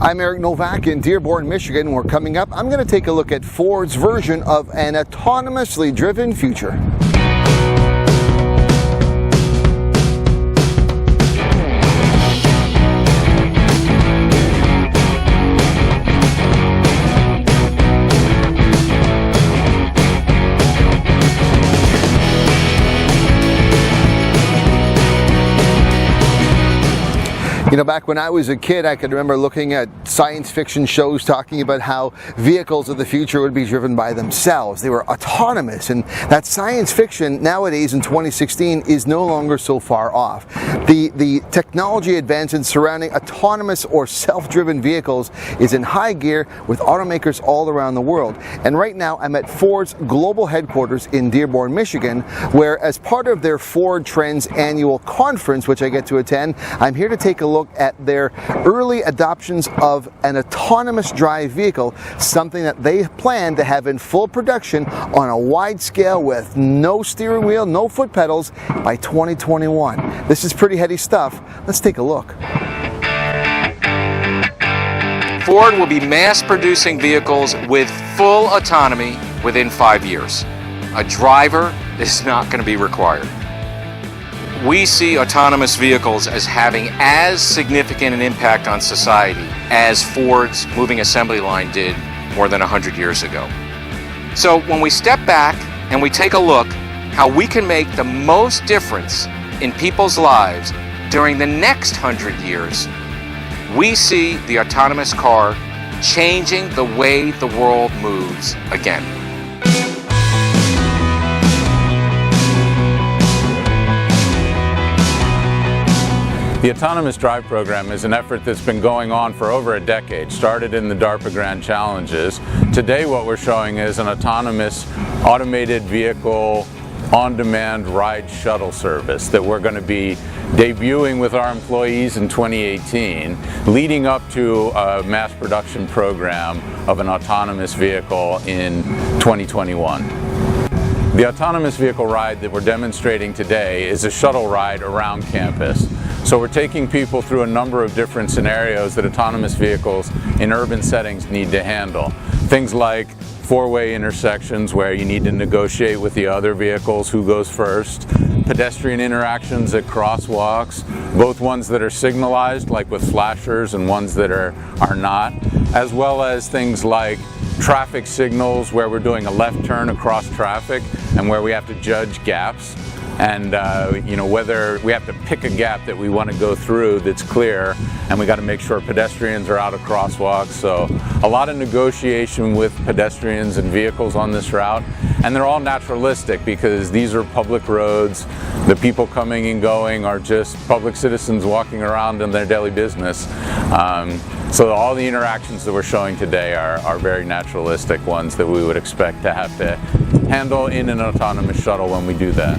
I'm Eric Novak in Dearborn, Michigan, where coming up I'm going to take a look at Ford's version of an autonomously driven future. You know, back when I was a kid, I could remember looking at science fiction shows talking about how vehicles of the future would be driven by themselves. They were autonomous, and that science fiction nowadays in 2016 is no longer so far off. The technology advances surrounding autonomous or self-driven vehicles is in high gear with automakers all around the world. And right now I'm at Ford's global headquarters in Dearborn, Michigan, where as part of their Ford Trends annual conference, which I get to attend, I'm here to take a look at their early adoptions of an autonomous drive vehicle, something that they plan to have in full production on a wide scale with no steering wheel, no foot pedals by 2021. This is pretty heady stuff. Let's take a look. Ford will be mass producing vehicles with full autonomy within 5 years. A driver is not going to be required. We see autonomous vehicles as having as significant an impact on society as Ford's moving assembly line did more than 100 years ago. So when we step back and we take a look how we can make the most difference in people's lives during the next 100 years, we see the autonomous car changing the way the world moves again. The Autonomous Drive program is an effort that's been going on for over a decade, started in the DARPA Grand Challenges. Today what we're showing is an autonomous automated vehicle on-demand ride shuttle service that we're going to be debuting with our employees in 2018, leading up to a mass production program of an autonomous vehicle in 2021. The autonomous vehicle ride that we're demonstrating today is a shuttle ride around campus. So we're taking people through a number of different scenarios that autonomous vehicles in urban settings need to handle. Things like four-way intersections where you need to negotiate with the other vehicles who goes first, pedestrian interactions at crosswalks, both ones that are signalized like with flashers and ones that are not, as well as things like traffic signals where we're doing a left turn across traffic and where we have to judge gaps. And you know, whether we have to pick a gap that we want to go through that's clear, and we got to make sure pedestrians are out of crosswalks. So a lot of negotiation with pedestrians and vehicles on this route, and they're all naturalistic because these are public roads. The people coming and going are just public citizens walking around in their daily business. So all the interactions that we're showing today are very naturalistic ones that we would expect to have to handle in an autonomous shuttle when we do that.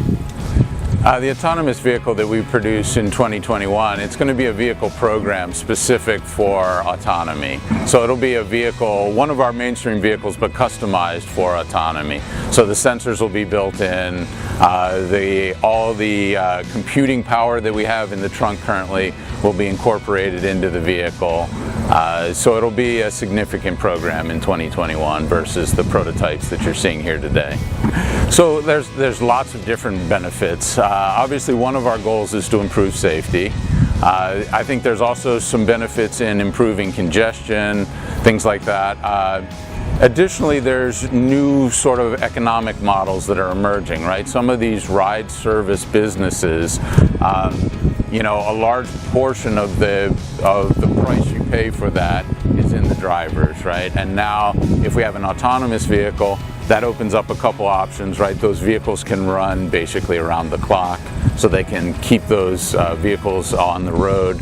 The autonomous vehicle that we produce in 2021, it's going to be a vehicle program specific for autonomy. So it'll be a vehicle, one of our mainstream vehicles, but customized for autonomy. So the sensors will be built in, all the computing power that we have in the trunk currently will be incorporated into the vehicle. So it'll be a significant program in 2021 versus the prototypes that you're seeing here today. So there's lots of different benefits. Obviously one of our goals is to improve safety. I think there's also some benefits in improving congestion, things like that. Additionally, there's new sort of economic models that are emerging, right? Some of these ride service businesses, you know, a large portion of the price you pay for that is in the drivers, right? And now if we have an autonomous vehicle, that opens up a couple options, right? Those vehicles can run basically around the clock, so they can keep those vehicles on the road,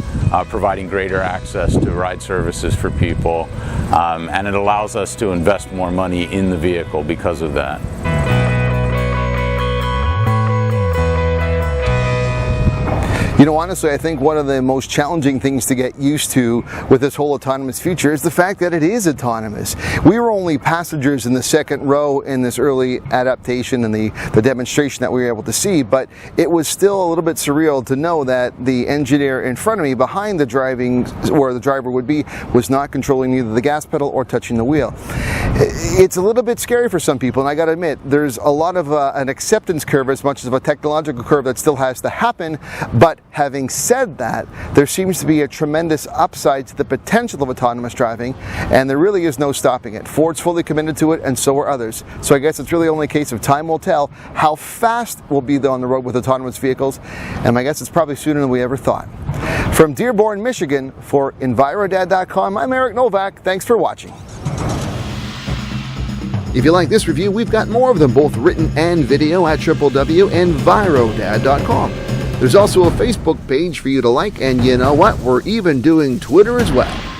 providing greater access to ride services for people, and it allows us to invest more money in the vehicle because of that. You know, honestly, I think one of the most challenging things to get used to with this whole autonomous future is the fact that it is autonomous. We were only passengers in the second row in this early adaptation and the demonstration that we were able to see, but it was still a little bit surreal to know that the engineer in front of me, behind the driving, where the driver would be, was not controlling either the gas pedal or touching the wheel. It's a little bit scary for some people, and I gotta admit, there's a lot of an acceptance curve as much as of a technological curve that still has to happen. But having said that, there seems to be a tremendous upside to the potential of autonomous driving, and there really is no stopping it. Ford's fully committed to it, and so are others. So I guess it's really only a case of time will tell how fast we'll be on the road with autonomous vehicles, and my guess it's probably sooner than we ever thought. From Dearborn, Michigan, for EnviroDad.com, I'm Eric Novak. Thanks for watching. If you like this review, we've got more of them, both written and video, at www.envirodad.com. There's also a Facebook page for you to like, and you know what? We're even doing Twitter as well.